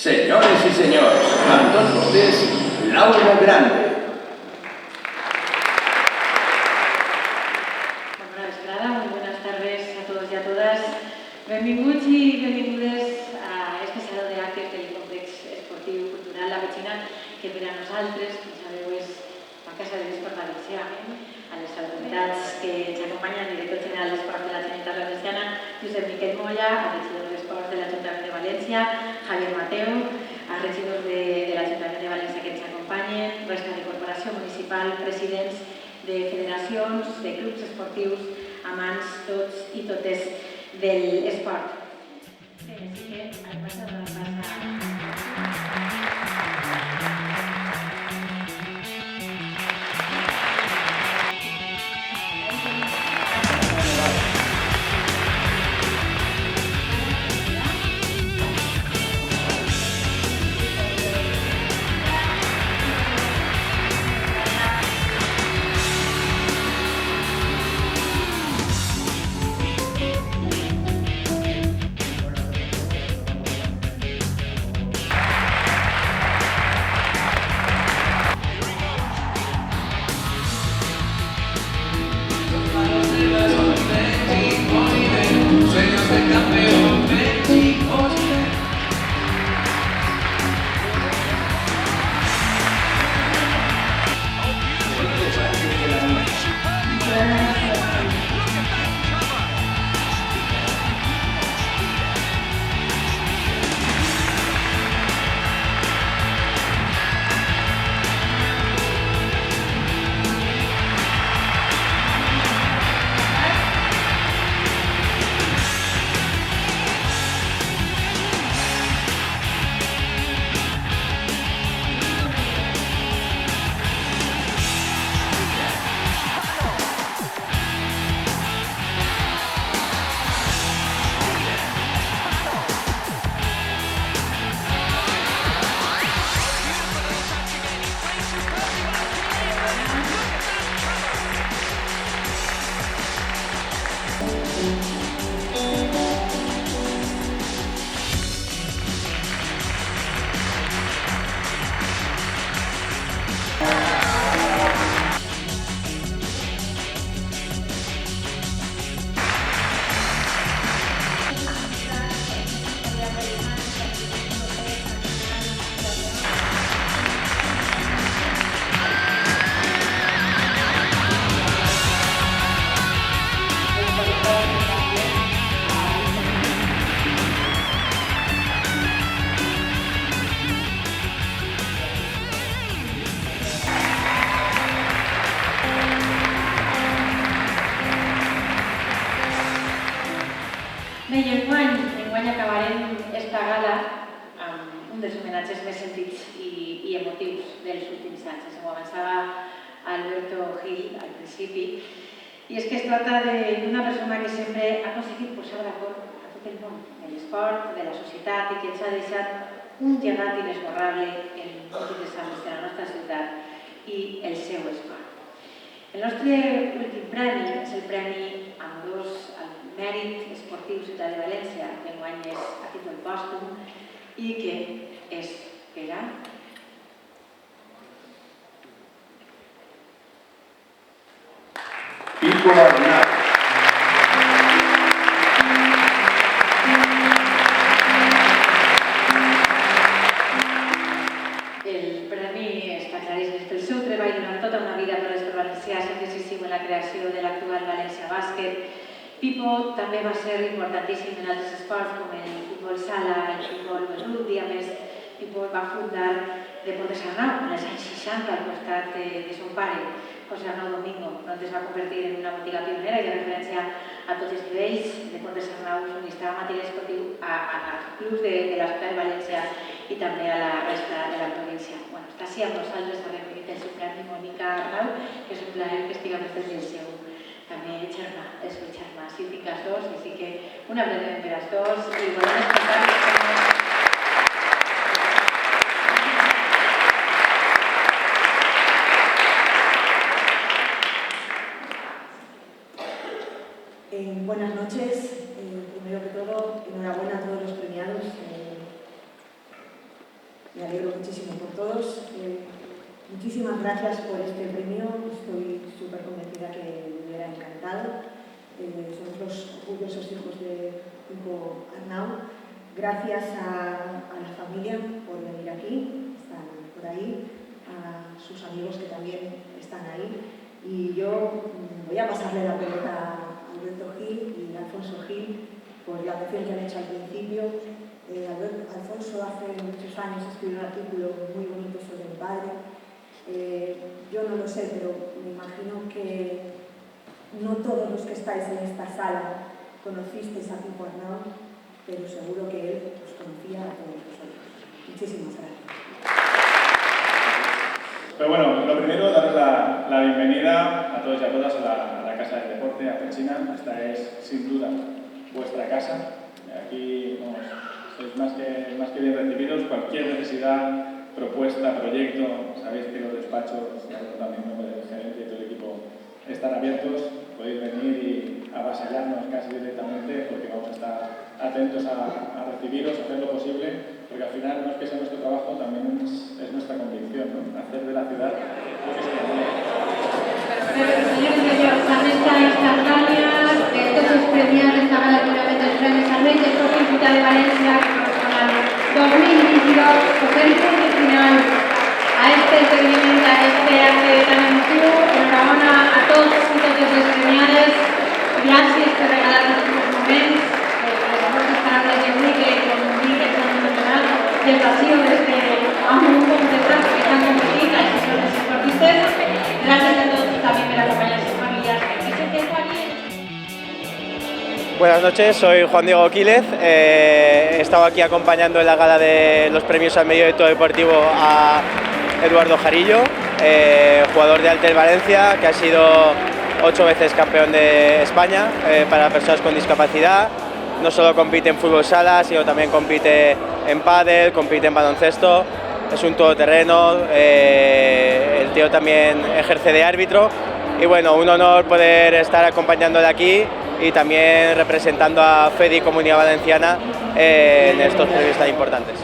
Senyores i senyors, amb tots vostès, Laura Grande. Bona vesprada, muy buenas tardes a todos y a todas. Benvinguts i benvingudes a este saló d'actes del complex esportiu cultural La Petxina, que per a nosaltres, com sabeu, és la casa de l'esport valencià. A les autoritats que ens acompanyen, el director general d'Esport de la Generalitat Valenciana, Josep Miquel Molla, el regidor d'Esport de l'Ajuntament de València, Javier Mateu, els regidors de l'Ajuntament de València que ens acompanyen, resta de corporació municipal, presidents de federacions, de clubs esportius, amants tots i totes de l'esport. Així que el pas a la Bé, i enguany acabarem esta gala amb un dels homenatges més sentits i emotius dels últims anys. Ho avançava Alberto Gil al principi. I és que es tracta d'una persona que sempre ha aconseguit posar d'acord a tot el món de l'esport, de la societat, i que ens ha deixat un llegat inesborrable en múltiples àmbits de la nostra ciutat i el seu esport. El nostre últim premi és el Premi Amorós al Mèrit Esportiu Ciutat de València, que enguany és a títol pòstum i que és per a Pico Arnau. El premi està claríssim. Pel seu treball durant tota una vida per l'esport valencià, sempre decisiu en la creació de l'actual València Bàsquet, Pipo també va ser importantíssim en altres esports com el futbol sala, el futbol rugby. A més, Pipo va fundar Deportes Arnau en els anys 60 al costat de son pare. José Arnau Domingo, on es va convertir en una botiga pionera i de referència a tots els nivells de comptes Arnau, subministrava material esportiu als clubs de l'Hospital de València i també a la resta de la província. Bueno, està així amb nosaltres, ha reunit el seu premi Mònica Arnau, que és un plaer que estigui amb el seu també germà, el seu germà. Sí, tinc els dos, així que un aplaudiment per als dos i volem escoltar-los. Buenas noches. Primero que todo, enhorabuena a todos los premiados. Me alegro muchísimo por todos. Muchísimas gracias por este premio. Estoy súper convencida que me hubiera encantado. Somos los orgullosos hijos de Hugo Arnau. Gracias a la familia por venir aquí, están por ahí, a sus amigos que también están ahí. Y yo voy a pasarle la pelota a Alberto Gil y Alfonso Gil por la mención que han hecho al principio. Alfonso hace muchos años escribió un artículo muy bonito sobre mi padre. Yo no lo sé, pero me imagino que no todos los que estáis en esta sala conocisteis a Hugo Arnau, pero seguro que él os conocía a todos vosotros. Muchísimas gracias. Pero bueno, lo primero, daros la bienvenida a todos y a todas a la Casa del Deporte, a Pechina. Esta es, sin duda, vuestra casa. Aquí sois más que bien recibidos. Cualquier necesidad, propuesta, proyecto, sabéis que los despachos, también en nombre del gerente y todo el equipo, están abiertos. Podéis venir y avasallarnos casi directamente, porque vamos a estar atentos a recibiros, a hacer lo posible, porque al final no es que sea nuestro trabajo, también es nuestra convicción, ¿no? Hacer de la ciudad lo que se llama. Senyores i senyors, també està instantània de tots els premiats esta gala juntament dels Premis Sarment del propi Hospital de València que corresponen al 2022, posem punt i final a este esdeveniment, a este acte tan emotiu. Enhorabona a tots i totes les premiades. Gràcies per regalar-nos aquests moments, les vostres paraules d'avui que comuniquen el món nacional i el passió d'este amunt completat que estan competint a les persones esportistes. Gràcies a tots també per acompanyar a sus familias. Buenas noches, soy Juan Diego Quílez. He estado aquí acompañando en la gala de los premios al mérito deportivo a Eduardo Jarillo, jugador de Altel Valencia, que ha sido 8 veces campeón de España para personas con discapacidad. No solo compite en fútbol sala, sino también compite en pádel, compite en baloncesto. Es un todoterreno, el tío también ejerce de árbitro. Y bueno, un honor poder estar acompañándole aquí y también representando a FEDI Comunidad Valenciana en estos premios tan importantes.